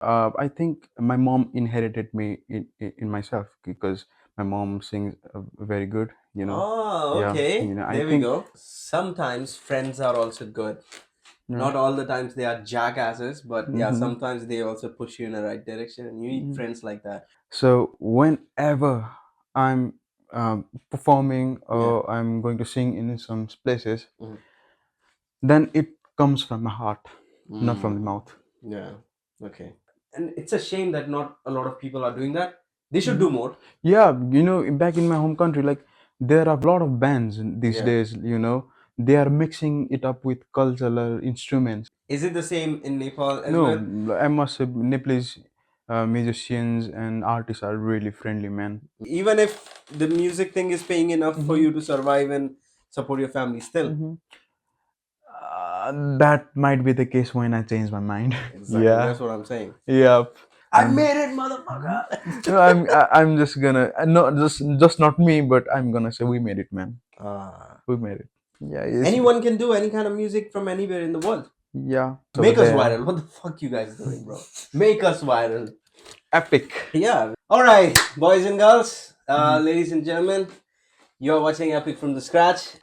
I think my mom inherited me in myself because my mom sings very good. Oh, Yeah. okay. I There we think. go. Sometimes friends are also good. Yeah. Not all the times they are jackasses, but yeah, hmm sometimes they also push you in the right direction, and you need hmm friends like that. So whenever I'm performing Yeah. or I'm going to sing in some places, Mhm. then it comes from my heart, not from the Mm. mouth. Yeah. Okay. And it's a shame that not a lot of people are doing that. They should hmm do more. Yeah, back in my home country, like there are a lot of bands these Yeah. days. They are mixing it up with cultural instruments. Is it the same in Nepal as No, well? I must say, Nepalese musicians and artists are really friendly, man. Even if the music thing is paying enough for hmm you to survive and support your family still. hmm that might be the case when I change my mind. Exactly. Yeah, That's what I'm saying. yep. I And made it, Mhm. motherfucker. no, I'm just gonna not just not me, but I'm gonna say we made it, man. Ah. We made it. Yeah, it's Anyone can do any kind of music from anywhere in the world. yeah. So Make us there, viral. What the fuck you guys doing, bro? Make us viral. epic. Yeah. All right, boys and girls, Mhm. ladies and gentlemen, you're watching Epic from the scratch.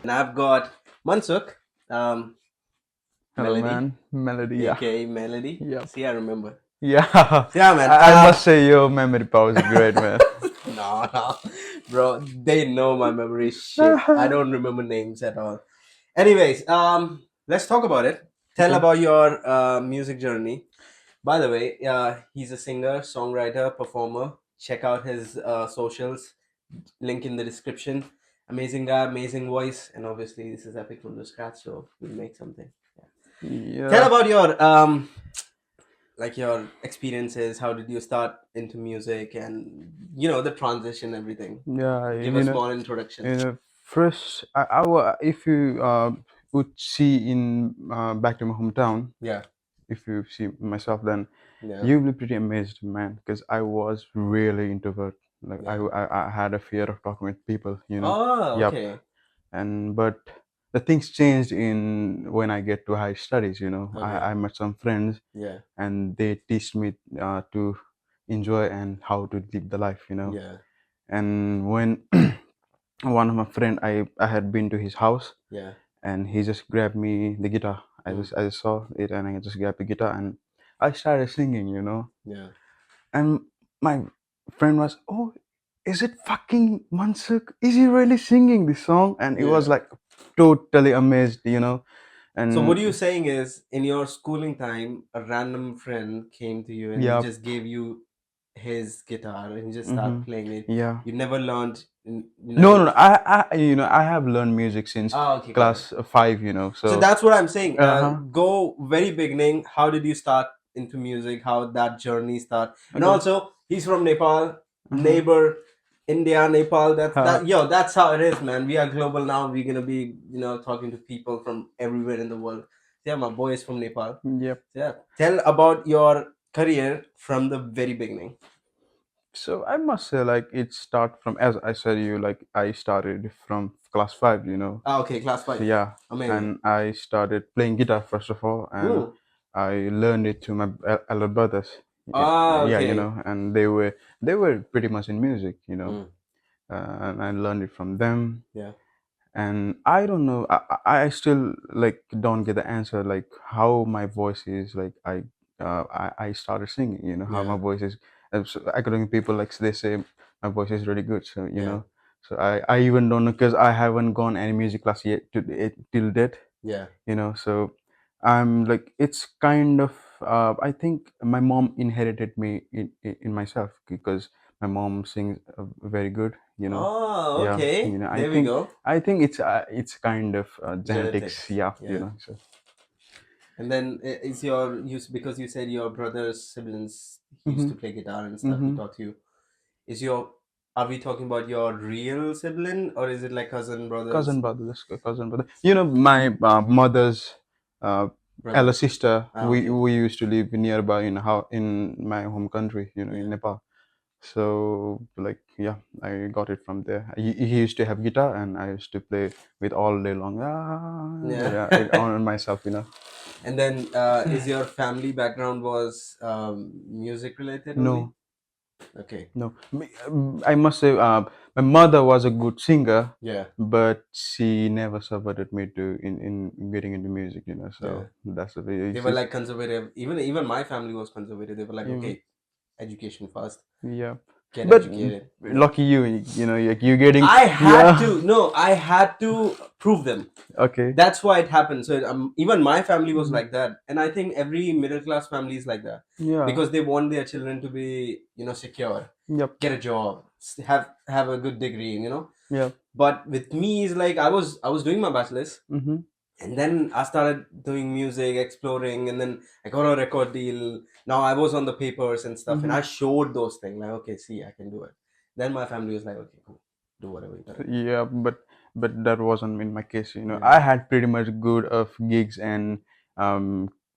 And I've got Mansuk, um, Hello, Melody, man. Melody. Yeah. aka Melody. Yep. See, I remember. Yeah. Yeah, man. I must say your memory power is great, man. No, bro. They know my memory is shit. I don't remember names at all. Anyways, let's talk about it. Tell Okay. about your music journey. By the way, he's a singer, songwriter, performer. Check out his socials. Link in the description. Amazing guy, amazing voice, and obviously this is Epic from the scratch, so we'll make something. Yeah. Tell Yeah. about your like your experiences. How did you start into music, and the transition, everything. Yeah. Give a small introduction. First, if you would see in back to my hometown, Yeah, if you see myself, then yeah, you'll be pretty amazed, man, because I was really introvert. Like yeah. I had a fear of talking with people. Oh, Yep. okay, And but the things changed in when I get to high studies. okay, I met some friends yeah, and they teach me to enjoy and how to live the life. yeah, And when one of my friend, I had been to his house yeah. and he just grabbed me the guitar. Mm, I just saw it and I just grabbed the guitar and I started singing. yeah. And my friend was, "Oh, is it fucking Mansuk? Is he really singing this song?" And it was Yeah. like totally amazed. So what you're And saying is, in your schooling time, a random friend came to you and he yeah, just gave you his guitar and you just hmm start playing it. yeah. You never learned. You No, no, never. no. I have learned music since Ah, okay, got it. class five. So So, that's what I'm saying. uh-huh. Go very beginning. How did you start into music? How that journey start? And Okay. also, he's from Nepal, Uh-huh. neighbor, India, Nepal. That's Uh, that. Yo, that's how it is, man. We are global now. We're gonna be, talking to people from everywhere in the world. Yeah, my boy is from Nepal. yep. Yeah, tell about your career from the very beginning. So I must say, like, it start from, as I said, like I started from class five. Ah, okay, class five. Yeah, Amazing. and I started playing guitar first of all, and Mm. I learned it to my elder brothers. Yeah, Ah, yeah, okay. and they were pretty much in music, Mm. and I learned it from them. Yeah. And I don't know, I still like don't get the answer like how my voice is like I started singing. How my Yeah. voice is. So according to people, like they say my voice is really good. So Yeah. so I even don't know because I haven't gone any music class yet to it till date. Yeah. So I'm like it's kind of I think my mom inherited me in myself because my mom sings very good. Oh, Yeah, okay. I There we think go. it's kind of genetics. Genetics. Yeah, Yeah. so And then is your use because you said your brother's siblings used hmm to play guitar and stuff. He hmm taught you. Is your Are we talking about your real sibling or is it like cousin brothers? cousin brother, let's go cousin brother. My mother's uh, elder Brother. sister. Ah, We okay. we used to live nearby in my home country. In Yeah. Nepal. So like yeah, I got it from there. He used to have guitar, and I used to play with all day long. Yeah. Yeah, it on myself. And then, is your family background was music related only? No, Okay. no. I must say, my mother was a good singer, Yeah. but she never supported me to in getting into music. Yeah. So that's the way. They were like conservative. Even my family was conservative. They were like, Yeah, okay, education first, yeah. get But educated. lucky you, you getting I had yeah. to no, I had to prove them. Okay. That's why it happened. So even my family was Mhm. like that, and I think every middle class family is like that Yeah. because they want their children to be secure, Yep. get a job, have a good degree, Yep. But with me, is like I was doing my bachelor's, Mm-hmm. and then I started doing music, exploring, and then I got a record deal. Now I was on the papers and stuff, and Mm-hmm. I showed those things like, okay, see, I can do it. Then my family was like, okay, cool, do whatever you gotta do. Yeah, but that wasn't in my case. Yeah, I had pretty much good of gigs and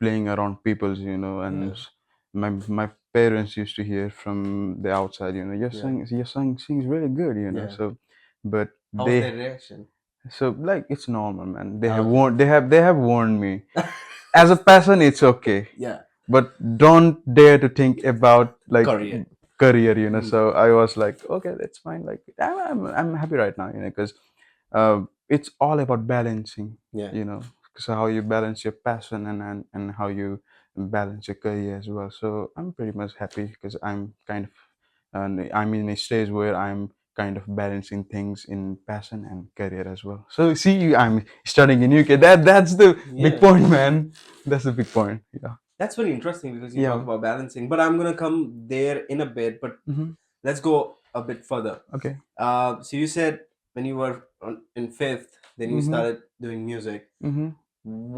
playing around people's. And yeah, my parents used to hear from the outside. yeah, Your son sings really good. yeah. So, but How was they their reaction? so like it's normal, man. They Ah, have okay. warned. They have warned me. As a person, it's okay, Yeah, but don't dare to think about like career. career. Mm. So I was like, okay, that's fine. Like I'm happy right now. Because it's all about balancing. Yeah. So how you balance your passion and how you balance your career as well. So I'm pretty much happy because I'm kind of and I'm in a stage where I'm kind of balancing things in passion and career as well. So see, I'm studying in UK. That's the big Yeah. point, man. That's the big point. Yeah. That's very interesting because you talk Yeah. about balancing, but I'm gonna come there in a bit. But Hmm. let's go a bit further. Okay. So you said when you were in fifth, then you Hmm. started doing music. Hmm.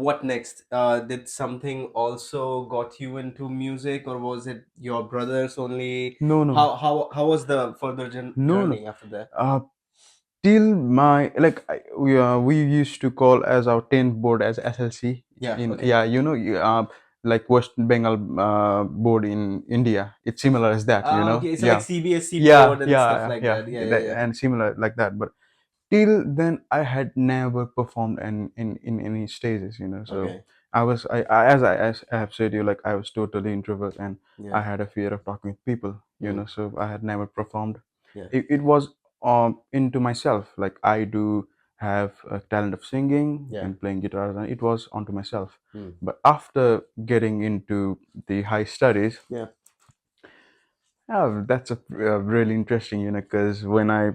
What next? Did something also got you into music, or was it your brothers only? No, no, How was the further no, no. journey after that? Till my like we used to call as our 10th board as SLC Yeah. in Okay. yeah like West Bengal board in India. It's similar as that. Okay. It's like Yeah, CBSC yeah, board and stuff yeah, like yeah, that. Yeah. Yeah. that, Yeah. and similar like that. But till then I had never performed in any stages. So Okay. as I have said you, like I was totally introvert, and I Yeah. had a fear of talking with people. Mm. So I had never performed. Yeah. It was into myself, like I do have a talent of singing Yeah. and playing guitar, and it was onto myself. Mm. But after getting into the high studies, Yeah. that's really interesting, because when I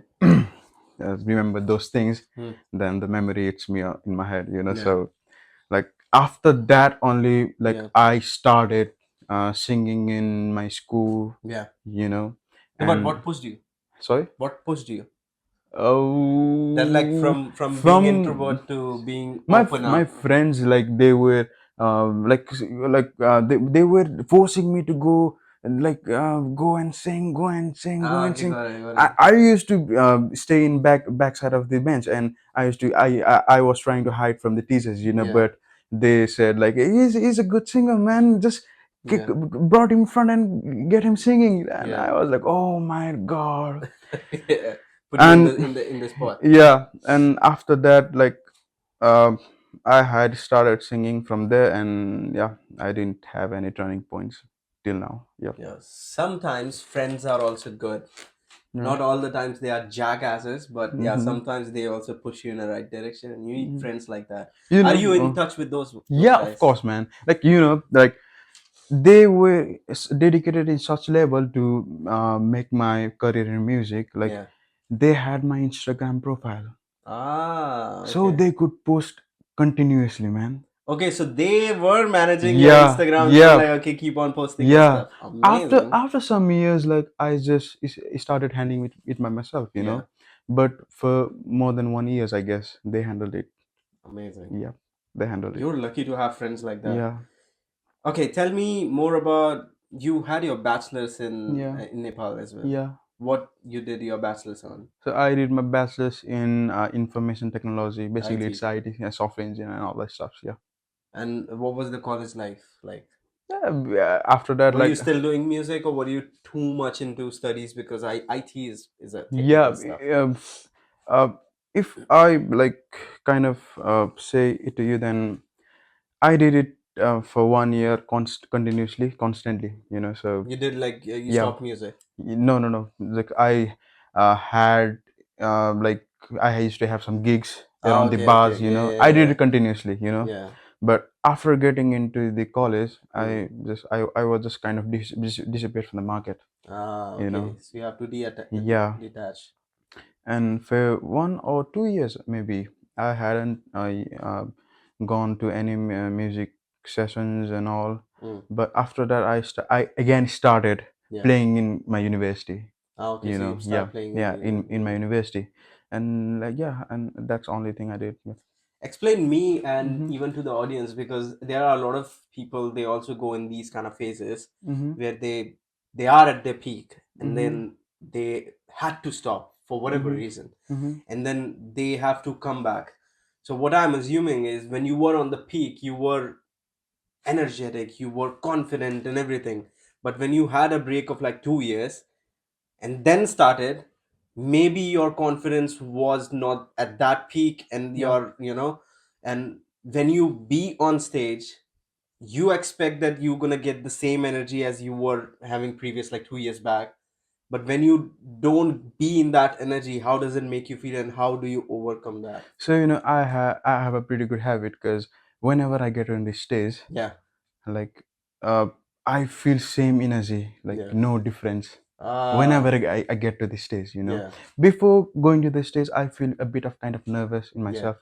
remember those things, Mm. then the memory hits me in my head. Yeah. So like after that only, like Yeah. I started singing in my school, Yeah. No, but and what pushed you? sorry. What pushed you? That like Oh, from being from introvert to being open my up. friends, like they were they were forcing me to go and like go and sing, go and sing, go and Okay, sing. got it, got I, it. I used to stay in backside of the bench, and I was trying to hide from the teachers, Yeah, but they said like he's a good singer, man. Just yeah, brought him in front and get him singing, and yeah. I was like, oh my god. Yeah. Put you in the And spot. yeah, and after that, like um, I had started singing from there, and yeah, I didn't have any turning points till now. Yep. Yeah. Sometimes friends are also good. Yeah. Not all the times they are jackasses, but yeah, Mm-hmm. sometimes they also push you in the right direction, and you need Hmm. friends like that. You Are know, you in touch with those yeah, of guys? course, man. Like like they were dedicated in such level to make my career in music. Like Yeah. they had my Instagram profile, so Okay. they could post continuously, man. Okay, so they were managing your Yeah, Instagram. They were yeah. like, okay, keep on posting and Yeah. stuff. After Amazing. after some years, like I just started handling it by myself, Yeah, But for more than 1 years, I guess they handled it. amazing. Yeah, they handled it. You're lucky to have friends like that. Yeah, Okay, tell me more about you had your bachelor's yeah, in Nepal as well. yeah. What you did your bachelor's on? So I did my bachelor's in information technology. Basically, it's IT. IT, yeah, software engineering, and all that stuff. Yeah. And what was the college life like? After that, Were you like, still doing music, or were you too much into studies? Because IT is a yeah, technical stuff. uh, if I like kind of say it to you, then I did it for 1 year continuously, constantly, so You did like you yeah. stopped music. No, no, no. Like I had like I used to have some gigs Oh, around the okay, okay, bars. yeah, I yeah, did yeah, it continuously. yeah. But after getting into the college, Hmm. I was just kind of disappeared from the market. Ah, You know, okay. So you have to yeah. detach. And for 1 or 2 years maybe I hadn't gone to any music sessions and all. Hmm. But after that, I again started Yeah. playing in my university. Ah, okay. So you Yeah, start playing in yeah, in my uni. university. And like, yeah, and that's the only thing I did. Yeah. Explain me and Mm-hmm. even to the audience, because there are a lot of people, they also go in these kind of phases Mm-hmm. where they are at their peak and Mm-hmm. then they had to stop for whatever Mm-hmm. reason, Mm-hmm. and then they have to come back. So what I'm assuming is when you were on the peak, you were energetic, you were confident and everything, but when you had a break of like 2 years and then started, maybe your confidence was not at that peak, and Yeah. and when you be on stage, you expect that you're gonna get the same energy as you were having previous like 2 years back. But when you don't be in that energy, how does it make you feel, and how do you overcome that? So I have a pretty good habit because whenever I get on the stage, Yeah, like uh, I feel same energy, like yeah, no difference whenever ah, I get to the stage. yeah, Before going to the stage, I feel a bit of kind of nervous in yeah, myself,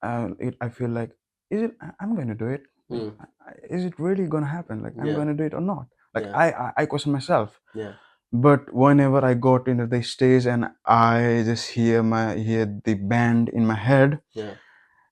I feel like, is it I'm going to do it, like, mm, is it really going to happen, like I'm yeah, going to do it or not, like yeah, I question myself. yeah, But whenever I got into the stage and I just hear the band in my head, yeah,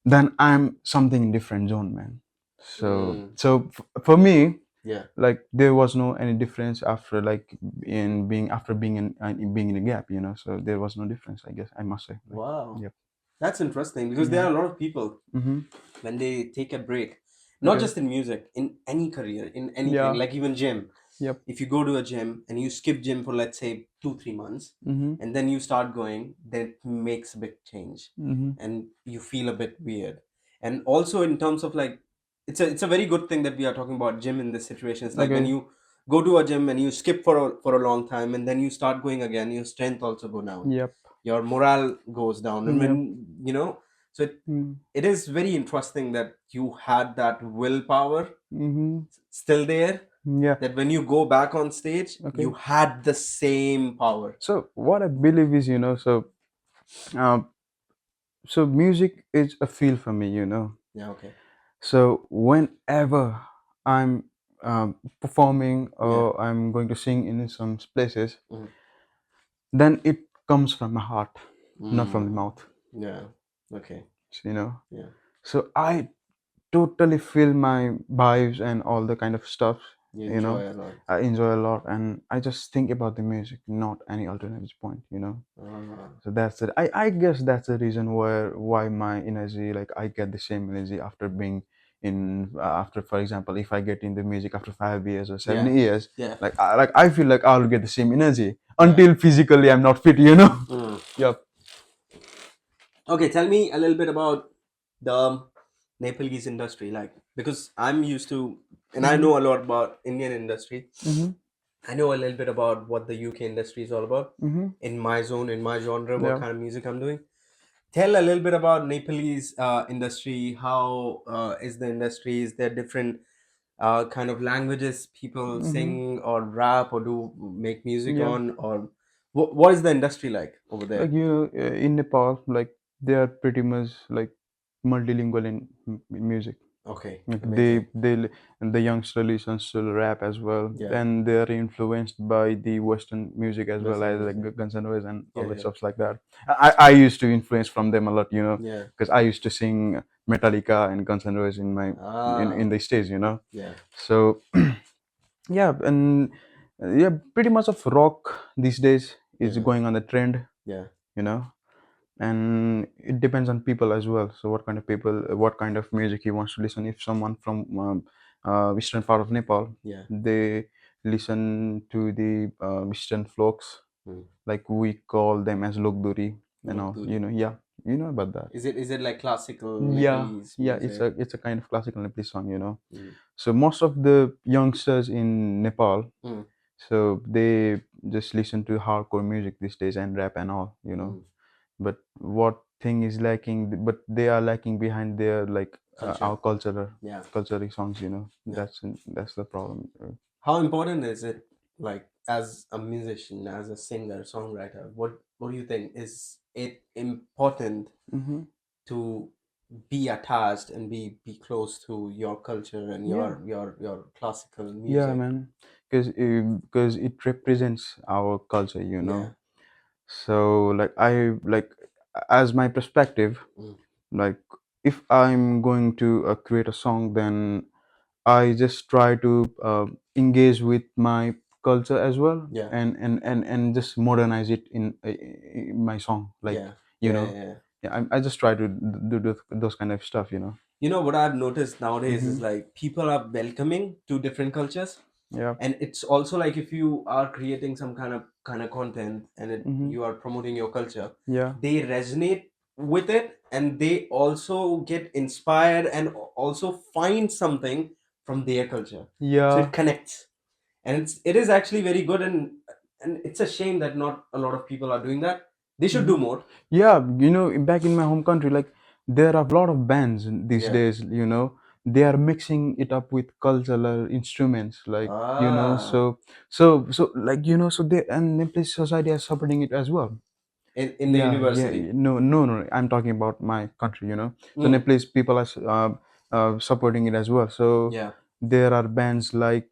then I'm something in different zone, man. So mm, for me, yeah. like there was no any difference after like in being after being in a gap, so there was no difference, I guess I must say, like, Wow, yep. that's interesting, because there Yeah. are a lot of people Mm-hmm. when they take a break, not Okay. just in music, in any career, in anything, Yeah. like even gym. Yep. If you go to a gym and you skip gym for let's say 2-3 months, Mm-hmm. and then you start going, then it makes a big change, Mm-hmm. and you feel a bit weird. And also in terms of like, it's a very good thing that we are talking about gym in this situation. It's like when Okay. you go to a gym and you skip for a long time, and then you start going again, your strength also go down, Yep. your morale goes down, and Yep. when so Mm. it is very interesting that you had that willpower Mm-hmm. still there, Yeah. that when you go back on stage, you Okay. had the same power. So what I believe is, um, so music is a feel for me. Yeah, okay. So whenever I'm performing Yeah. or I'm going to sing in some places, Mm. then it comes from my heart, not from the Mm. mouth. Yeah. Okay. You know. Yeah. So I totally feel my vibes and all the kind of stuff. You You know, enjoy a lot. I enjoy a lot, and I just think about the music, not any alternative point. Ah. So that's it. I guess that's the reason why my energy, like I get the same energy after being in after, for example, if I get in the music after 5 years or seven Yeah. years, Yeah. like I feel like I'll get the same energy Yeah. until physically I'm not fit. Mm. Yep. Okay, tell me a little bit about the Nepalese industry, like, because I'm used to, and I Mm-hmm. know a lot about Indian industry. Mm-hmm. I know a little bit about what the UK industry is all about. Mm-hmm. In my zone, in my genre, what Yeah. kind of music I'm doing. Tell a little bit about Nepalese industry. How is the industry? Is there different kind of languages people Mm-hmm. sing or rap or do make music Yeah. on, or what is the industry like over there? Like, in Nepal, like they are pretty much like multilingual in music. Okay, Like amazing. and the youngster listens to rap as well. Yeah, Then they're influenced by the Western music as well, Western as like music. Guns N' Roses and all Yeah, the yeah, stuff like that. I used to influence from them a lot, yeah. because I used to sing Metallica and Guns N' Roses in my in Ah, the stage. yeah, So yeah, and yeah, pretty much of rock these days is yeah, going on the trend, yeah, you know and it depends on people as well. So what kind of people, what kind of music he wants to listen. If someone from eastern part of Nepal, Yeah. they listen to the eastern folks, Mm. like we call them as Lokduri and all. Lokduri. Yeah, you know about that. Is it like classical Yeah, Nepalese yeah, it's music? a kind of classical Nepalese song. Mm. So most of the youngsters in Nepal, Mm. so they just listen to hardcore music these days and rap and all. Mm. But what thing is lacking? But they are lacking behind their like Culture. our cultural Yeah. cultural songs. Yeah. That's the problem. How important is it, like, as a musician, as a singer, songwriter? What do you think? Is it important Mm-hmm. to be attached and be close to your culture and Yeah, your classical yeah, music? man, because it represents our culture. Yeah. So like I like as my perspective, Mm. like if I'm going to create a song, then I just try to engage with my culture as well, Yeah. and just modernize it in my song, like Yeah. you Yeah. know, Yeah. yeah, I just try to do those kind of stuff. You know what I've noticed nowadays Mm-hmm. is like people are welcoming to different cultures, Yeah. and it's also like if you are creating some kind of content and Mm-hmm. you are promoting your culture, Yeah. they resonate with it, and they also get inspired and also find something from their culture, so Yeah. it connects, and it is actually very good, and it's a shame that not a lot of people are doing that. They should Mm-hmm. do more. Yeah, back in my home country, like there are a lot of bands these Yeah. days. They are mixing it up with cultural instruments, like Ah. so like so they and Nepalese society is supporting it as well. In the Yeah, yeah, university. no, no, no. I'm talking about my country. So Mm. Nepalese people are supporting it as well. So Yeah. there are bands like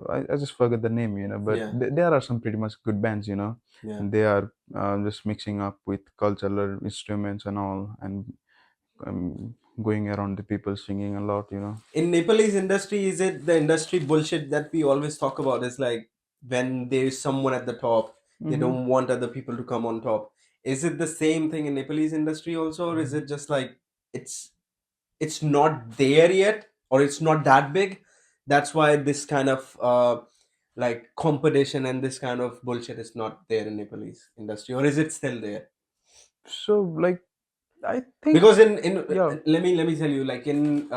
I just forget the name, but Yeah. there are some pretty much good bands. Yeah. And they are just mixing up with cultural instruments and all, and going around the people singing a lot. In Nepalese industry, is it the industry bullshit that we always talk about? Is like when there's someone at the top, they Mm-hmm. don't want other people to come on top. Is it the same thing in Nepalese industry also, or is it just like it's it's not there yet, or it's not that big? That's why this kind of like competition and this kind of bullshit is not there in Nepalese industry, or is it still there? So like I think Because in yeah. let me tell you, like in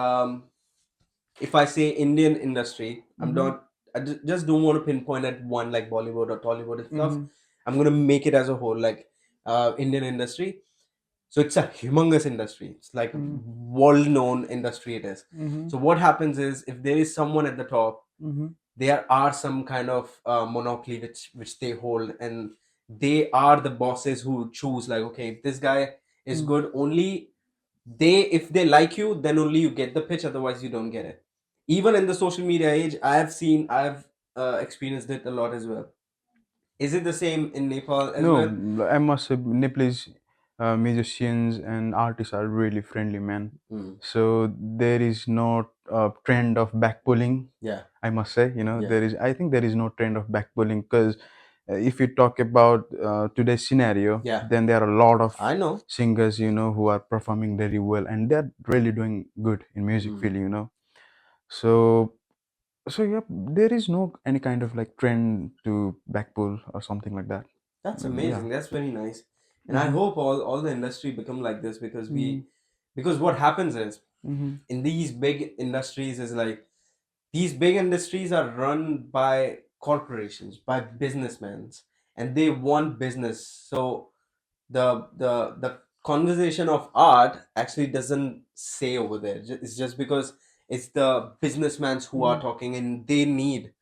if I say Indian industry, I'm Mm-hmm. not. I just don't want to pinpoint at one like Bollywood or Tollywood and stuff. Mm-hmm. I'm gonna make it as a whole, like Indian industry. So it's a humongous industry. It's like a Mm-hmm. world-known industry. It is. Mm-hmm. So what happens is if there is someone at the top, Mm-hmm. there are some kind of monopoly which they hold, and they are the bosses who choose. Like, okay, if this guy is good, only they if they like you, then only you get the pitch, otherwise you don't get it. Even in the social media age, I've experienced it a lot as well. Is it the same in Nepal as No, well? I must say Nepalese musicians and artists are really friendly, man. Mm. So there is no trend of backpulling. Yeah. I must say, Yeah. there is. I think there is no trend of backpulling because if you talk about today's scenario, Yeah. then there are a lot of I know. singers, who are performing very well and they're really doing good in music Mm. field. So so yeah, there is no any kind of like trend to backpull or something like that. That's Yeah. amazing. That's very nice. And I Mm-hmm. hope all the industry become like this, because Mm-hmm. because what happens is Mm-hmm. in these big industries is like these big industries are run by corporations, by businessmen, and they want business. So the conversation of art actually doesn't say over there. It's just because it's the businessmen who are talking, and they need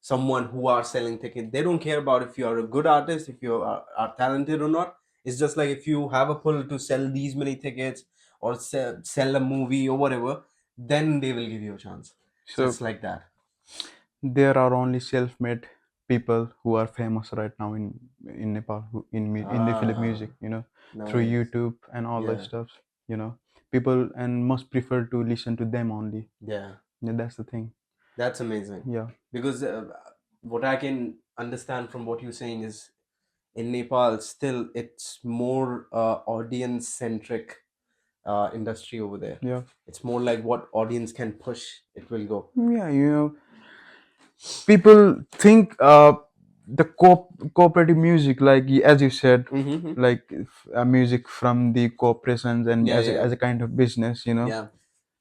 someone who are selling tickets. They don't care about if you're a good artist, if you are talented or not. It's just like if you have a pull to sell these many tickets or sell a movie or whatever, then they will give you a chance. So So it's like that. there are only self-made people who are famous right now in Nepal, in the film Ah, music, through nice. YouTube and all that Yeah, stuff. People and must prefer to listen to them only. yeah. Yeah, that's the thing. That's amazing. Yeah. Because what I can understand from what you're saying is in Nepal, still it's more audience centric industry over there. Yeah. It's more like what audience can push, it will go. Yeah, people think the cooperative music, like as you said, Mm-hmm. like music from the corporations and Yeah, yeah, as a kind of business, yeah,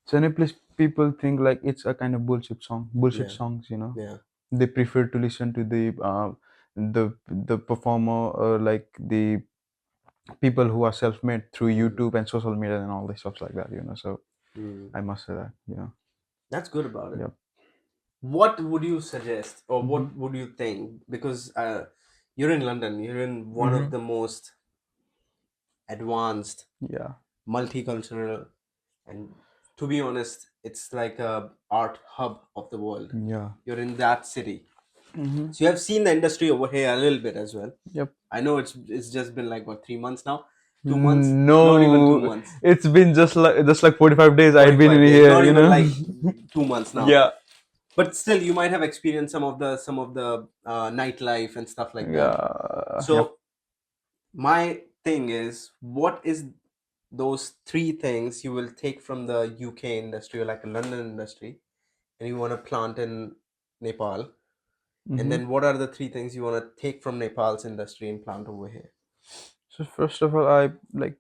so Nepalese people think like it's a kind of bullshit yeah, songs, yeah. they prefer to listen to the performer, or like the people who are self-made through Mm. YouTube and social media and all this stuff like that, so Mm. I must say that, That's good about it. yep. What would you suggest, or Hmm. what would you think? Because you're in London, you're in one of Hmm. the most advanced, Yeah. multicultural, and to be honest, it's like a art hub of the world. Yeah. You're in that city, Hmm. so you have seen the industry over here a little bit as well. Yep. I know it's just been like what, 3 months now, 2 months, not even two No, months, it's been just like 45 days I had been 45 in days, here, not even like 2 months now. Yeah. But still, you might have experienced some of the nightlife and stuff like that. Yeah. Yep. So my thing is, what is those three things you will take from the UK industry or like a London industry, and you want to plant in Nepal? And Hmm. then what are the three things you want to take from Nepal's industry and plant over here? So first of all, I like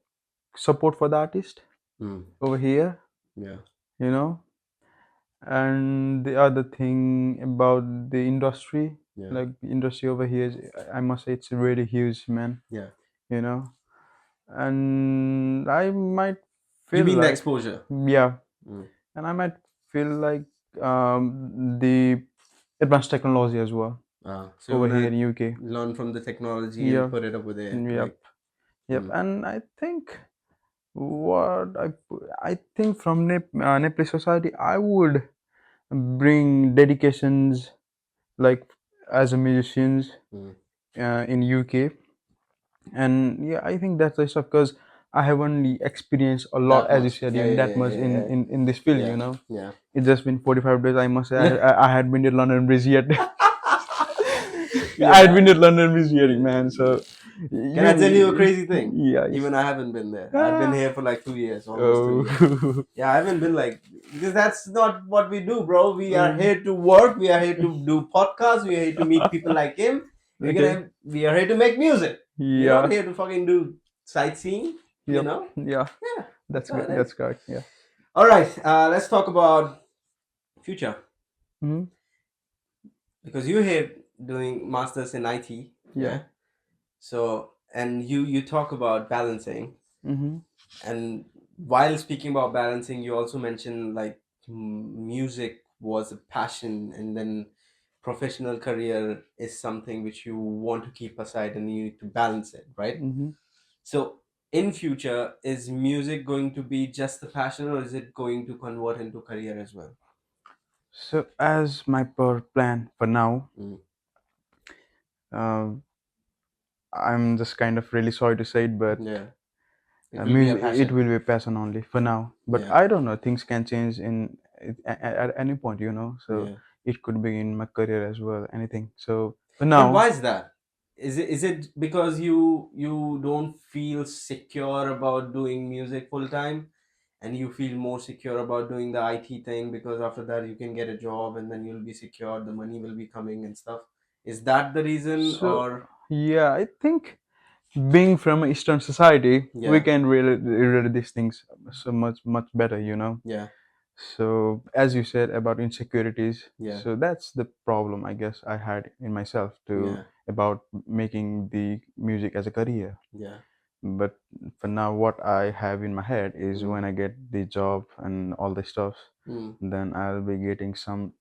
support for the artist Mm. over here, Yeah. you know, and the other thing about the industry, Yeah. like the industry over here is, I must say, it's really huge, man, Yeah. you know, and I might You feel mean the like, exposure? yeah, Mm. and I might feel like the advanced technology as well So you over want here to in UK. learn from the technology and Yeah. put it over there, Yep. like. Yep. Mm. And I think I think from Nepali society, I would bring dedications, like as a musicians Mm. in UK, and yeah, I think that's the stuff, because I have only experienced a lot, That as you much. said, Yeah, in yeah, that yeah, much yeah, in this field, yeah, yeah, It's just been 45 days. I must say, yeah. I had been to London Bridge yet. I had Yeah. been to London Bridge yet, man. So Can I tell you a you, crazy thing? yeah, Even I haven't been there. I've been ah, here for like 2 years, almost 2 years. oh, Yeah, I haven't been like, because that's not what we do, bro. We are mm, here to work. We are here to do podcasts. We are here to meet people like him. okay, We are here to make music. We're not yeah, here to fucking do sightseeing. You yep, know? yeah, Yeah, that's that's how good. it is. That's correct. Yeah. All right, let's talk about future, Hmm. because you're here doing masters in IT. Yeah. Yeah. So, and you talk about balancing, Hmm. and while speaking about balancing, you also mentioned like music was a passion, and then professional career is something which you want to keep aside and you need to balance it, right? Hmm. So in future, is music going to be just a passion, or is it going to convert into career as well? So as my plan for now, Mm. uh, I'm just kind of really sorry to say it, but Yeah, it will be a it passion. will be a passion only for now. But Yeah, I don't know. Things can change at any point, So yeah. it could be in my career as well. Anything. So for But now, why is that? Is it because you don't feel secure about doing music full time, and you feel more secure about doing the IT thing, because after that you can get a job and then you'll be secure, the money will be coming and stuff. Is that the reason, so or? yeah, I think being from Eastern society, we Yeah, can really these things so much better, yeah, So as you said about insecurities, yeah, so that's the problem I guess I had in myself to yeah, about making the music as a career. yeah. But for now, what I have in my head is Mm, when I get the job and all the stuff, mm, then I'll be getting some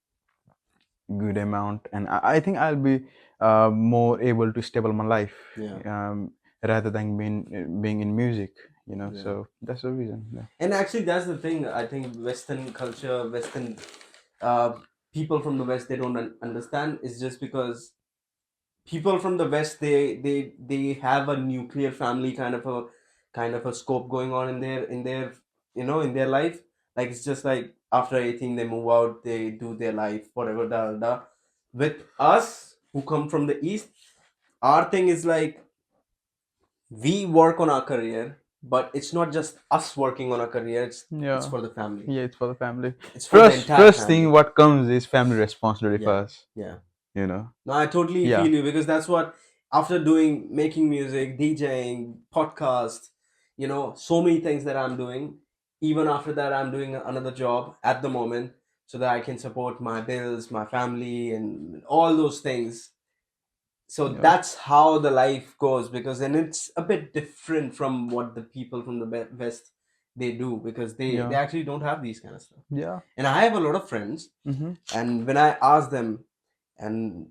good amount, and I think I'll be more able to stable my life, yeah, rather than being in music, yeah. So that's the reason. Yeah. And actually, that's the thing. I think Western culture, Western uh, people from the West, they don't understand. It's just because people from the West, they have a nuclear family kind of a scope going on in their in their life. Like it's just like after 18 they move out, they do their life, whatever, da da da. With us who come from the East, our thing is like we work on our career, but it's not just us working on a career. It's Yeah. for the family. Yeah, it's for the family. It's for the First, entire first thing family. what comes is family responsibility Yeah, first. yeah. You know. No, I totally Yeah. feel you, because that's what, after making music, DJing, podcast, so many things that I'm doing. Even after that, I'm doing another job at the moment so that I can support my bills, my family, and all those things. So Yeah. that's how the life goes, because then it's a bit different from what the people from the West they do, because they Yeah. actually don't have these kind of stuff. Yeah. And I have a lot of friends, Mm-hmm. and when I ask them, and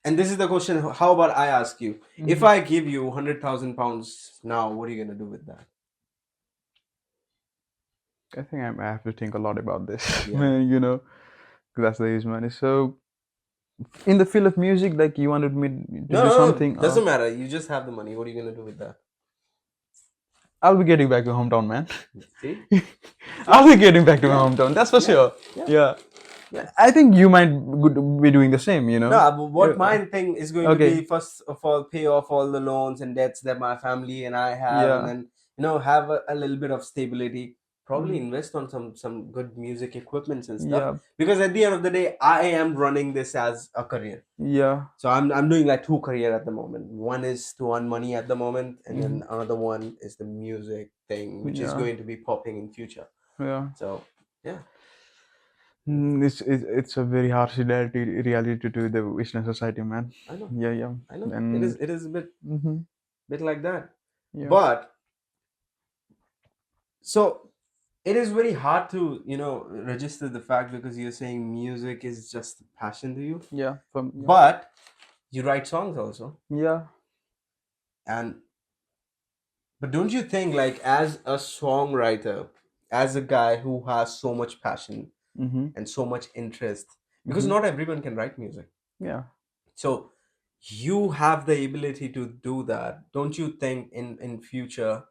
and this is the question, how about I ask you, if Mm-hmm. I give you £100,000 now, what are you going to do with that? I think I have to think a lot about this, Yeah. man. 'Cause that's the use money. So, in the field of music, like you wanted me to No, do no, no, something. doesn't matter, you just have the money, what are you going to do with that? I'll be getting back to hometown, man. See. I'll be getting back to my Yeah, hometown. That's for yeah, sure. yeah, Yeah. yeah. I think you might be doing the same. No, what my thing is going to Okay. be, first of all, pay off all the loans and debts that my family and I have, and Yeah. then have a little bit of stability. Probably Mhm. invest on some good music equipments and stuff, Yeah. because at the end of the day, I am running this as a career. Yeah. So I'm doing like two career at the moment. One is to earn money at the moment, and Mhm. then another one is the music thing, which is Yeah. going to be popping in future. Yeah. So yeah, It's a very harsh reality to the Western society, man. I know, Yeah. Yeah. I know. It is And. it is a Hmm. bit like that, Yeah. but so it is very hard to register the fact, because you're saying music is just a passion to you, Yeah. Yeah. but you write songs also. Yeah. And but don't you think, like, as a songwriter, as a guy who has so much passion Mhm. and so much interest, because Mhm. not everyone can write music, Yeah. so you have the ability to do that, don't you think in future,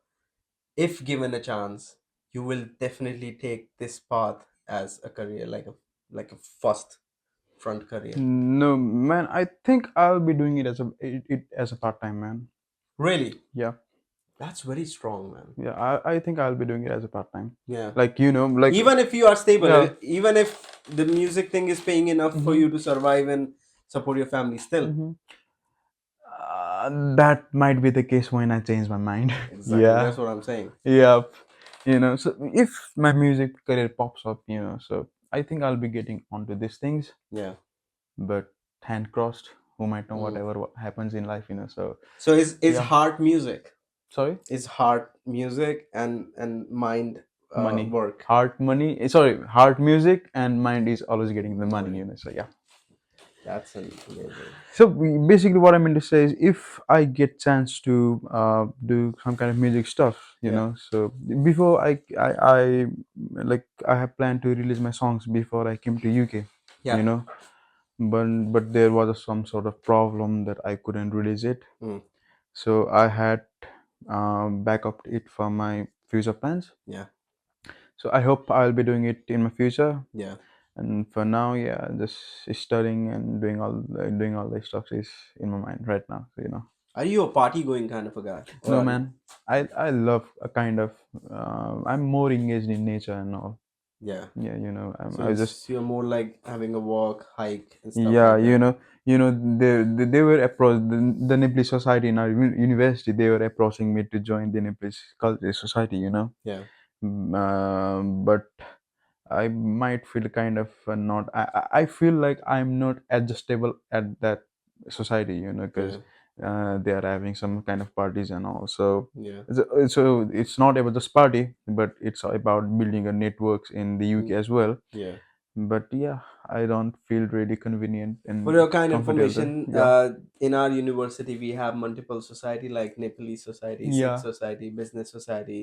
if given a chance, you will definitely take this path as a career, like a first front career? No, man. I think I'll be doing it as a part time, man. Really? Yeah. That's very strong, man. Yeah. I think I'll be doing it as a part time. Yeah. Like like Even if you are stable, yeah. even if the music thing is paying enough for Mhm. you to survive and support your family still. Mhm. That might be the case when I change my mind. Exactly. Yeah. That's what I'm saying. Yep. So if my music career pops up, so I think I'll be getting onto these things. Yeah. But hand crossed, who might know Mm. whatever happens in life, So So is yeah. heart music? Sorry. Is heart music and mind Money, work? heart, money. Sorry, heart, music, and mind is always getting the money. Money. So yeah. That's amazing. So basically, what I mean to say is, if I get chance to do some kind of music stuff, Yeah. So before I like I have planned to release my songs before I came to UK, Yeah. you know, but there was some sort of problem that I couldn't release it, Mm. so I had backup it for my future plans. Yeah. So I hope I'll be doing it in my future. Yeah. And for now, yeah, just studying and doing all this stuff is in my mind right now. So Are you a party going kind of a guy, or no are you? man, I love a kind of I'm more engaged in nature and all. Yeah. Yeah, So I just you're more like having a walk, hike, and stuff yeah, like that. they were approached the Nepalese society in our university. They were approaching me to join the Nepalese culture society. Yeah. But I might feel kind of not. I feel like I'm not adjustable at that society, because Yeah. they are having some kind of parties and all. So, Yeah. so it's not about just party, but it's about building a networks in the UK Mm. as well. Yeah. But yeah, I don't feel really convenient For and your kind comfortable there. information, Yeah, in our university we have multiple society, like Nepalese society, Sikh yeah. society, business society,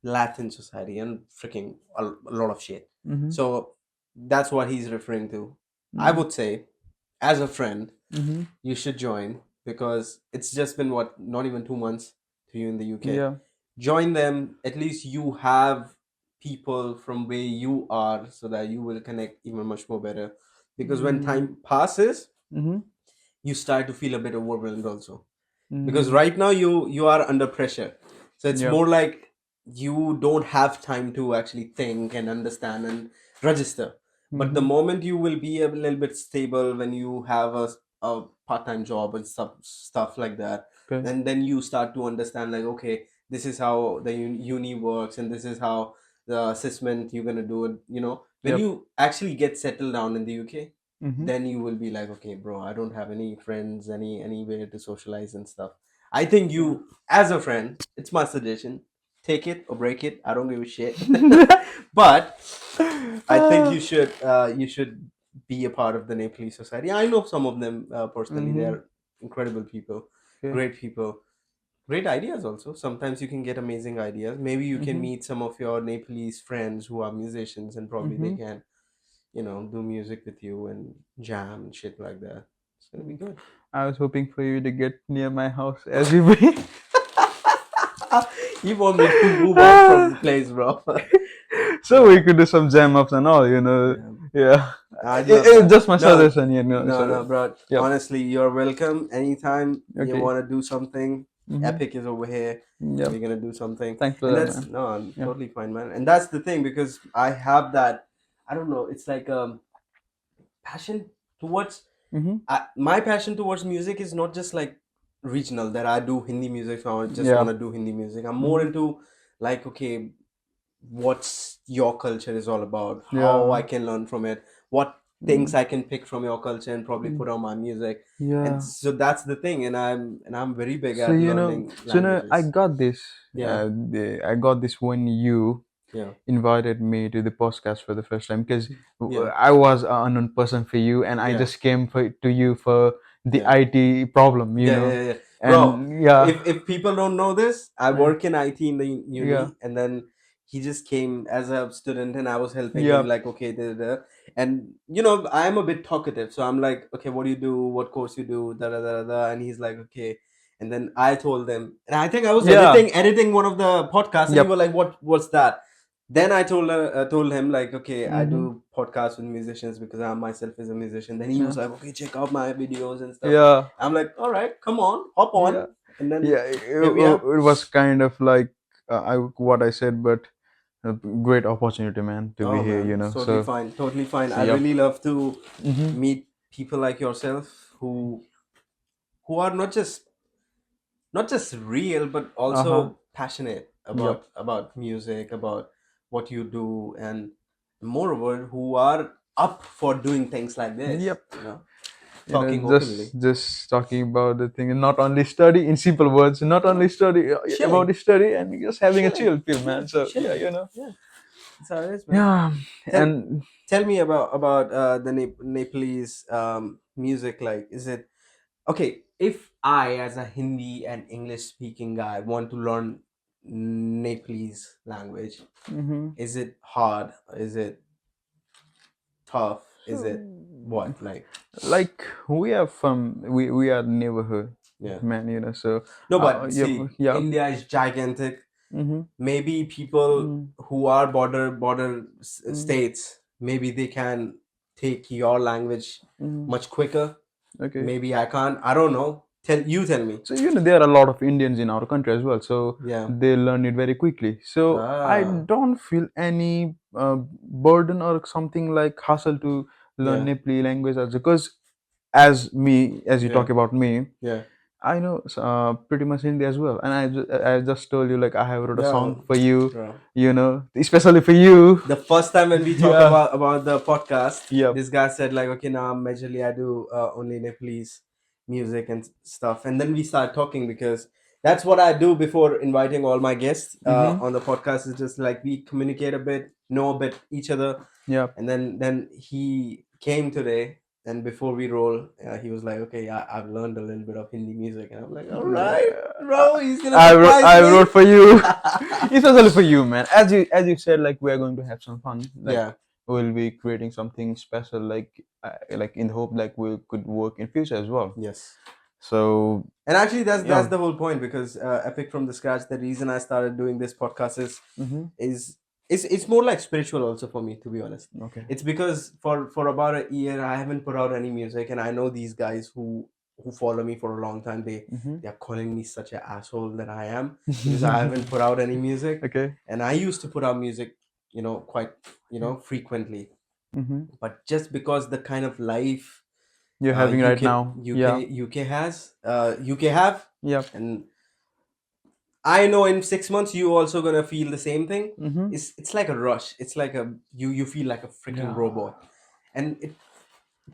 Latin society, and freaking a lot of shit. Mm-hmm. So that's what he's referring to. I Mm-hmm. would say, as a friend, Mm-hmm. you should join, because it's just been what, not even 2 months to you in the UK. Yeah. Join them. At least you have people from where you are, so that you will connect even much more better. Because when Mm-hmm. time passes, Mm-hmm. you start to feel a bit overwhelmed also, because Mm-hmm. right now you are under pressure, so it's Yeah. more like you don't have time to actually think and understand and register. But the Mm-hmm. moment you will be a little bit stable, when you have a part-time job and stuff like that, Okay. and then you start to understand, like, okay, this is how the uni works, and this is how the assessment you're gonna do it. When Yep. you actually get settled down in the UK, Mm-hmm. then you will be like, okay, bro, I don't have any friends, anywhere to socialize and stuff. I think Yeah. you, as a friend, it's my suggestion, take it or break it. I don't give a shit. But I think Ah. you should be a part of the Nepalese society. I know some of them personally. They Mm-hmm. are incredible people, Okay. great people, great ideas also. Sometimes you can get amazing ideas. Maybe you can Mm-hmm. meet some of your Nepalese friends who are musicians, and probably they Mm-hmm. can, do music with you and jam and shit like that. It's gonna be good. I was hoping for you to get near my house as you be. You want me to move out from the place, bro? So we could do some jam ups and all, you know. Yeah, Yeah. I'd love It's that. just my No, suggestion, you know. no, So, bro. yep. Honestly, you're welcome. Anytime you Okay. want to do something, Mm-hmm. Epic is over here. Yep. We're gonna do something, Thanks for and that, that's man. no, I'm Yeah. totally fine, man. And that's the thing, because I have that. I don't know. It's like passion towards. Mm-hmm. My passion towards music is not just like regional, that I do Hindi music, so I just want Yeah. to do Hindi music. I'm more Mm-hmm. into, like, okay, what's your culture is all about, how I Yeah. can learn from it, what things Mm. I can pick from your culture and probably Mm. put on my music. And Yeah. so that's the thing, and I'm very big So at learning I languages. got this. Yeah, I got this when you yeah, invited me to the podcast for the first time because yeah, I was an unknown person for you, and I yeah, just came to you for the yeah, IT problem, you yeah, know. yeah, yeah. Bro, And yeah, if people don't know this, I yeah, work in IT in the yeah, uni, and then he just came as a student, and I was helping him, yeah, like, okay, da, da, da. And I'm a bit talkative, so I'm like, okay, what do you do, what course you do, da da da da da. And he's like, okay. And then I told them, and I think I was yeah, editing one of the podcasts, and you yep. were like, what's that? Then I told him, like, okay, I Mm-hmm. do podcasts with musicians because I myself is a musician. Then he Yeah, was like, okay, check out my videos and stuff. yeah, I'm like, all right, come on, hop yeah, on. And then yeah. here we are. It was kind of like what I said, but a great opportunity, man, to be Oh here, man, you it's know. totally So, fine. Totally fine. I yep. really love to Mm-hmm. meet people like yourself who are not just real, but Uh huh. also passionate Yep. about music, about what you do, and moreover, who are up for doing things like this. Yep. You know, Talking openly. just talking about the thing, and not only study in simple words, not Yeah, only study about chilling, the study, and just having a chilling. chill feel, Yeah, man. So yeah, chilling. you know, Yeah, that's how it is, man. yeah, Tell and tell me about the Nepalese music. Like, is it okay if I, as a Hindi and English speaking guy, want to learn Nepalese language? hmm Is it hard? Is it tough? Is so it what? Like, like we are neighborhood, yeah. man. You know, so No, but yep, see, yeah, India is gigantic. mm-hmm, Maybe people mm-hmm, who are border mm-hmm, states, maybe they can take your language mm-hmm. much quicker. Okay. Maybe I can't. I don't know. Tell me. So you know there are a lot of Indians in our country as well, so Yeah. they learn it very quickly. So I Ah. don't feel any burden or something like hassle to learn Yeah. Nepali language, as because as you Yeah. talk about me, Yeah. I know pretty much Hindi as well, and I just told you like I have wrote a Yeah. song for you, Bro. you know, especially for you. The first time when we talk Yeah. about the podcast, Yep. this guy said, like, okay, now majorly I do only Nepalese music and stuff, and then we start talking, because that's what I do before inviting all my guests Mm-hmm. on the podcast. Is just like we communicate a bit, know a bit each other, Yep. and then he came today. And before we roll, he was like, "Okay, I've learned a little bit of Hindi music," and I'm like, "All right, Uh, bro, he's gonna surprise I me." wrote for you. Especially for you, man. As you said, like we are going to have some fun. Like Yeah. we'll be creating something special. Like in the hope like we could work in future as well. Yes. So And actually, that's yeah. the whole point, because Epic from the scratch. The reason I started doing this podcast Mm-hmm. is it's more like spiritual also for me, to be honest. Okay. It's because for about a year I haven't put out any music, and I know these guys who who follow me for a long time, Mm-hmm. they are calling me such an asshole that I am, because I haven't put out any music. Okay. And I used to put out music, quite, frequently. Mm-hmm. But just because the kind of life You're having right UK now. Yeah. UK have, Yep. and I know in 6 months you also gonna feel the same thing. Mm-hmm. It's like a rush. It's like you feel like a freaking Yeah. robot, and it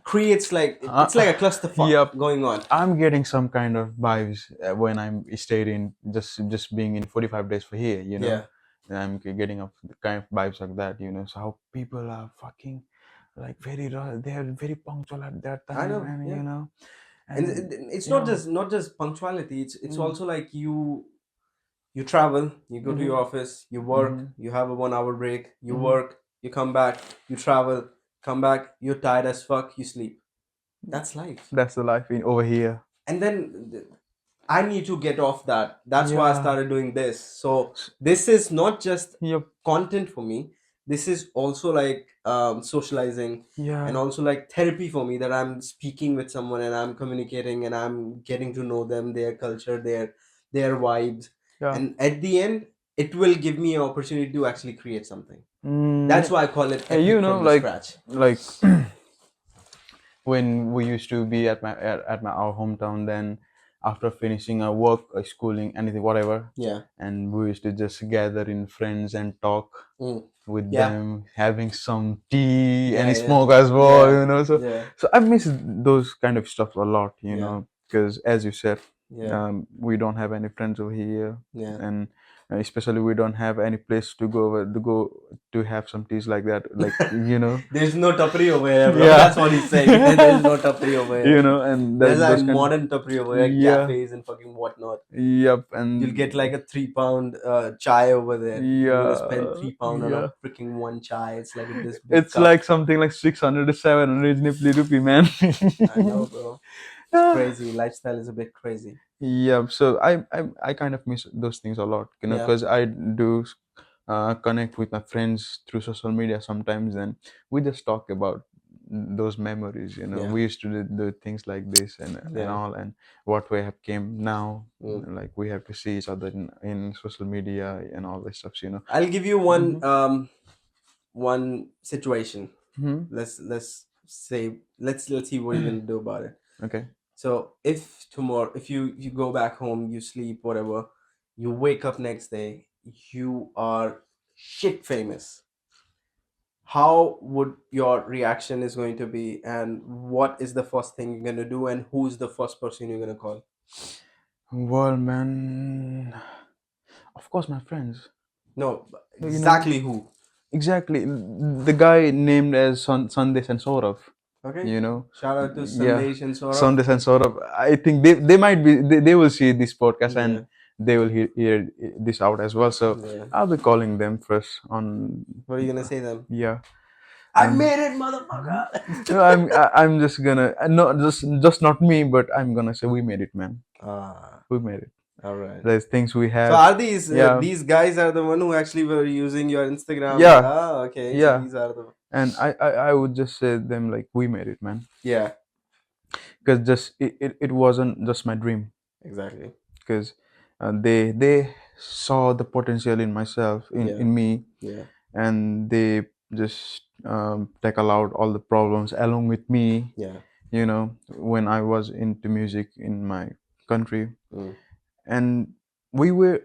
creates like Uh, it's like a clusterfuck yep. going on. I'm getting some kind of vibes when I'm stayed in just being in 45 days for here, you know. Yeah, And I'm getting up the kind of vibes like that, you know. So how people are fucking like they are very punctual at that I time, know. and Yeah, you know, and and it's not yeah. just punctuality. It's Mm, also like you travel, you go to mm-hmm, your office, you work, mm-hmm, you have a 1 hour break, you mm-hmm. work, you come back, you travel, come back, you're tired as fuck, you sleep. That's life. That's the life in over here. And then I need to get off that. That's why I Yeah. started doing this. So this is not just Yep. content for me. This is also like socializing, and Yeah. also like therapy for me, that I'm speaking with someone and I'm communicating and I'm getting to know them, their culture, their vibes. Yeah. And at the end, it will give me an opportunity to actually create something. That's Mm, why I call it you epic know, from the scratch. like when we used to be at my our hometown, then after finishing our work or schooling, anything, whatever, Yeah. and we used to just gather in friends and talk Mm. with Yeah. them, having some tea Yeah. and Yeah. smoke as well, Yeah. you know. So Yeah. I miss those kind of stuff a lot, you Yeah. know, because as you said, Yeah. we don't have any friends over here, Yeah. and especially we don't have any place to go over to go to have some teas like that, like you know. There's no tapri over here, bro. Yeah. That's what he's saying. There's no tapri over here. You know, and There's like those kind of, modern tapri over here, yeah, cafes and fucking whatnot. yep, You'll and get like a 3 pound chai over there. You're gonna spend yeah, 3 pound on a yeah. freaking one chai. It's like this big It's cup. like something like 600 to 700 Nepali rupee, man. I know, bro. It's Yeah. crazy. Lifestyle is a bit crazy. Yeah, so I kind of miss those things a lot, you know, Yeah. because I do connect with my friends through social media sometimes, and we just talk about those memories. You know, Yeah. we used to do things like this and Yeah. all, and what we have came now, Mm. like we have to see each other in social media and all this stuff. You know. I'll give you Mm-hmm. one situation. Mm-hmm. Let's see what you're gonna do about it. Okay. So if tomorrow, if you go back home, you sleep, whatever, you wake up next day, you are shit famous. How would your reaction is going to be, and what is the first thing you're gonna do, and who's the first person you're gonna call? Well, man, of course, my friends. No, You know, exactly who? exactly the guy named as Sandesh and Saurav. Okay. You know, Shout out to yeah, Sandesh and Saurabh. Sandesh and Saurav. I think they might be they will see this podcast Yeah, and they will hear this out as well. So yeah. I'll be calling them first on. What are you gonna say then? Yeah, I and made it, motherfucker. no, I'm just gonna not just not me, but I'm gonna say we made it, man. Ah, We made it. all right. There's things we So have. are Yeah, these guys are the one who actually were using your Instagram? yeah, Ah, okay. So yeah. these are the And I would just say them like we made it, man. yeah, Because just it wasn't just my dream. exactly. Because they saw the potential in myself Yeah, in me, yeah, and they just tackle out all the problems along with me, yeah. you know, when I was into music in my country. Mm, And we were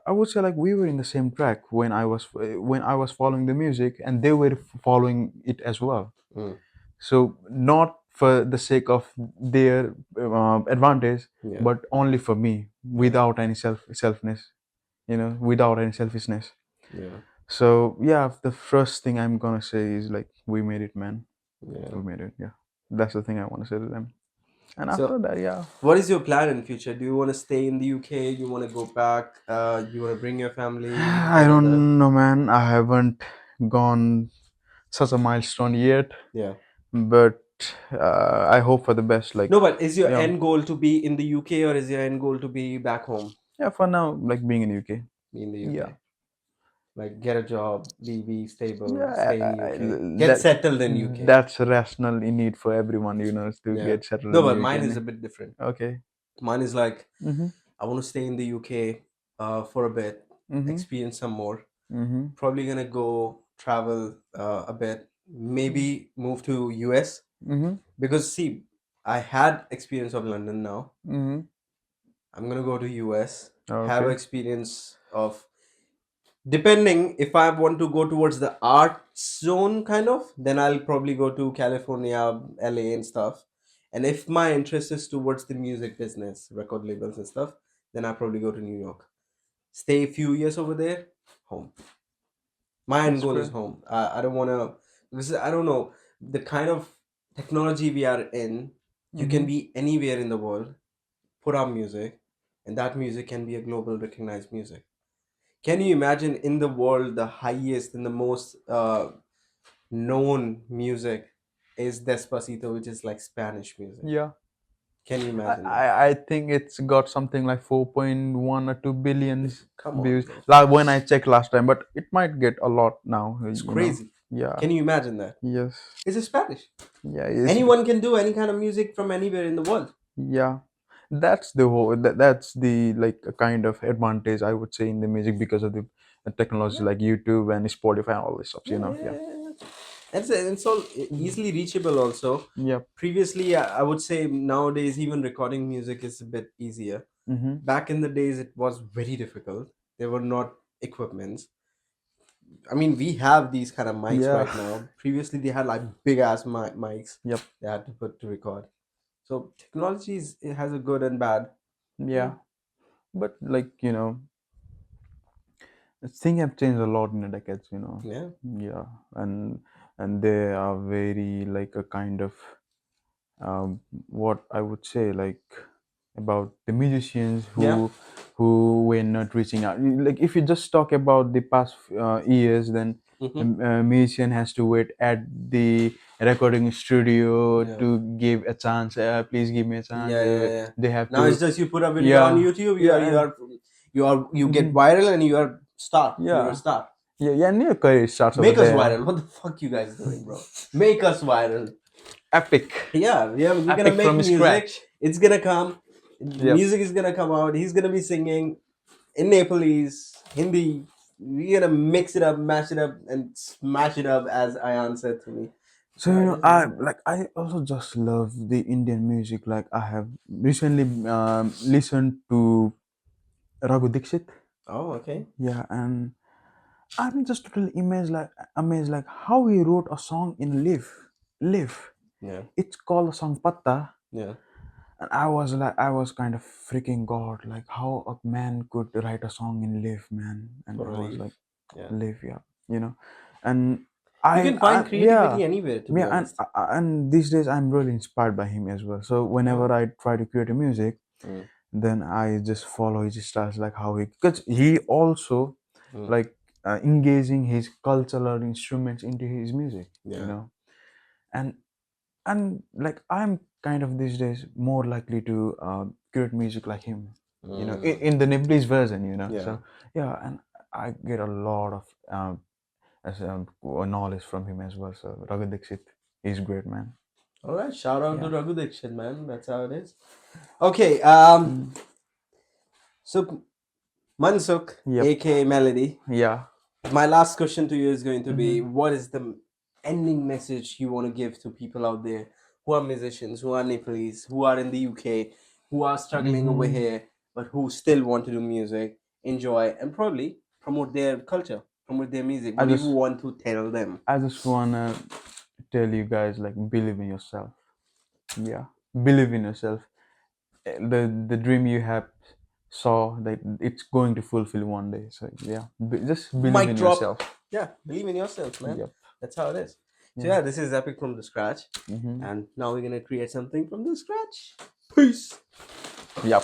I would say like we were in the same track when I was following the music, and they were following it as well. mm, So not for the sake of their advantage, yeah, but only for me, yeah, without any selfness, you know, without any selfishness. yeah, So yeah, the first thing I'm gonna say is like, we made it, man. yeah. We made it. Yeah, that's the thing I want to say to them. And after So that, yeah, what is your plan in future? Do you want to stay in the UK? You want to go back? You want to bring your family? I What are the don't know, man. I haven't gone such a milestone yet, yeah. but I hope for the best. Like, No, but is your yeah, end goal to be in the UK, or is your end goal to be back home? yeah. For now, like being in UK. Be in the Yeah. UK. Like get a job, be stable, Yeah, stay in UK, get settled in UK. that's rational need for everyone, to Yeah. get settled No, in but UK. mine is a bit different. Okay. Mine is like Mm-hmm. I want to stay in the UK for a bit, Mm-hmm. experience some more. Mm-hmm. Probably gonna go travel a bit, maybe move to US Mm-hmm. because see, I had experience of London now. Mm-hmm. I'm gonna go to US, have Okay. experience of depending if I want to go towards the art zone kind of, then I'll probably go to California, LA and stuff. And if my interest is towards the music business, record labels and stuff, then I'll probably go to New York. Stay a few years over there, home. My end That's goal is great. home. I don't want to, because I don't know, the kind of technology we are in, you can Mm-hmm. be anywhere in the world, put out music, and that music can be a global recognized music. Can you imagine in the world, the highest and the most known music is Despacito, which is like Spanish music? Yeah. Can you I, imagine that? I I think it's got something like 4.1 or 2 billions Come on, views. bro. Like when I checked last time, but it might get a lot now, It's crazy. Yeah. Can you imagine that? Yes. It's Spanish. Yeah. It's, Anyone can do any kind of music from anywhere in the world. yeah. That's the whole. That's the like a kind of advantage I would say in the music because of the technology Yeah, like YouTube and Spotify and all this stuff. yeah, Yeah. yeah, yeah. It's all Mhm. easily reachable also. Yep. Previously, I would say nowadays even recording music is a bit easier. Mm-hmm. Back in the days, it was very difficult. There were not equipments. I mean, we have these kind of mics Yeah. right now. Previously, they had like big ass mics Yep. they had to put to record. So technology it has a good and bad. Yeah, Yeah. But like things have changed a lot in the decades. yeah, Yeah, and they are very like a kind of what I would say like about the musicians yeah. who were not reaching out. Like if you just talk about the past years, then the Mm-hmm. musician has to wait at the recording studio Yeah, to give a chance. Please give me a chance. yeah, yeah, yeah. They have Now it's to, just you put a video on yeah, YouTube, yeah, and you get mhm, viral and you are star. You're a yeah, star. yeah, yeah. And your career starts over Make us there. viral. What the fuck you guys doing, bro? Make us viral. Epic, Yeah, we're gonna epic make from music. scratch. It's gonna come. Yep. Music is gonna come out. He's gonna be singing in Nepalese, Hindi. We're gonna mix it up, mash it up, and smash it up, as Ayan said to me. That's So how it is, I man. like I also just love the Indian music. Like I have recently listened to Raghu Dixit. Oh, okay. Yeah, and I'm just totally amazed like how he wrote a song in Live. Yeah, It's called the song Patta, yeah. and I was kind of freaking god, like how a man could write a song in Live, man. And For I was like, relief. Yeah. Live, yeah, and You I, can I find yeah. creativity anywhere, to be Yeah, and honest. and these days I'm really inspired by him as well. So Oh. whenever I try to create a music, Mm, then I just follow his styles, like how because he also mm. like engaging his cultural instruments into his music, Yeah. and like I'm kind of these days more likely to create music like him, Mm. in the Nepalese version, Yeah. So yeah, and I get a lot of knowledge from him as well. So Raghu Dixit, he's great, man. All right. Shout out to Yeah. Raghu Dixit, man. That's how it is. Okay. Mm. So Mansuk, Yep. aka Melody. Yeah. My last question to you is going to be: Hmm. what is the ending message you want to give to people out there who are musicians, who are Nepalese, who are in the UK, who are struggling over Hmm. here, but who still want to do music, enjoy, and probably promote their culture, promote their music? I What do you just want to tell them? I just wanna tell you guys, like, believe in yourself. Yeah, believe in yourself. The dream you have saw that it's going to fulfill one day. So yeah, just believe Mic in drop. yourself. Yeah, believe in yourself, man. Yep. That's how it is. So Yeah. yeah, this is Epic from the scratch, Hmm. and now we're gonna create something from the scratch. Peace. Yep.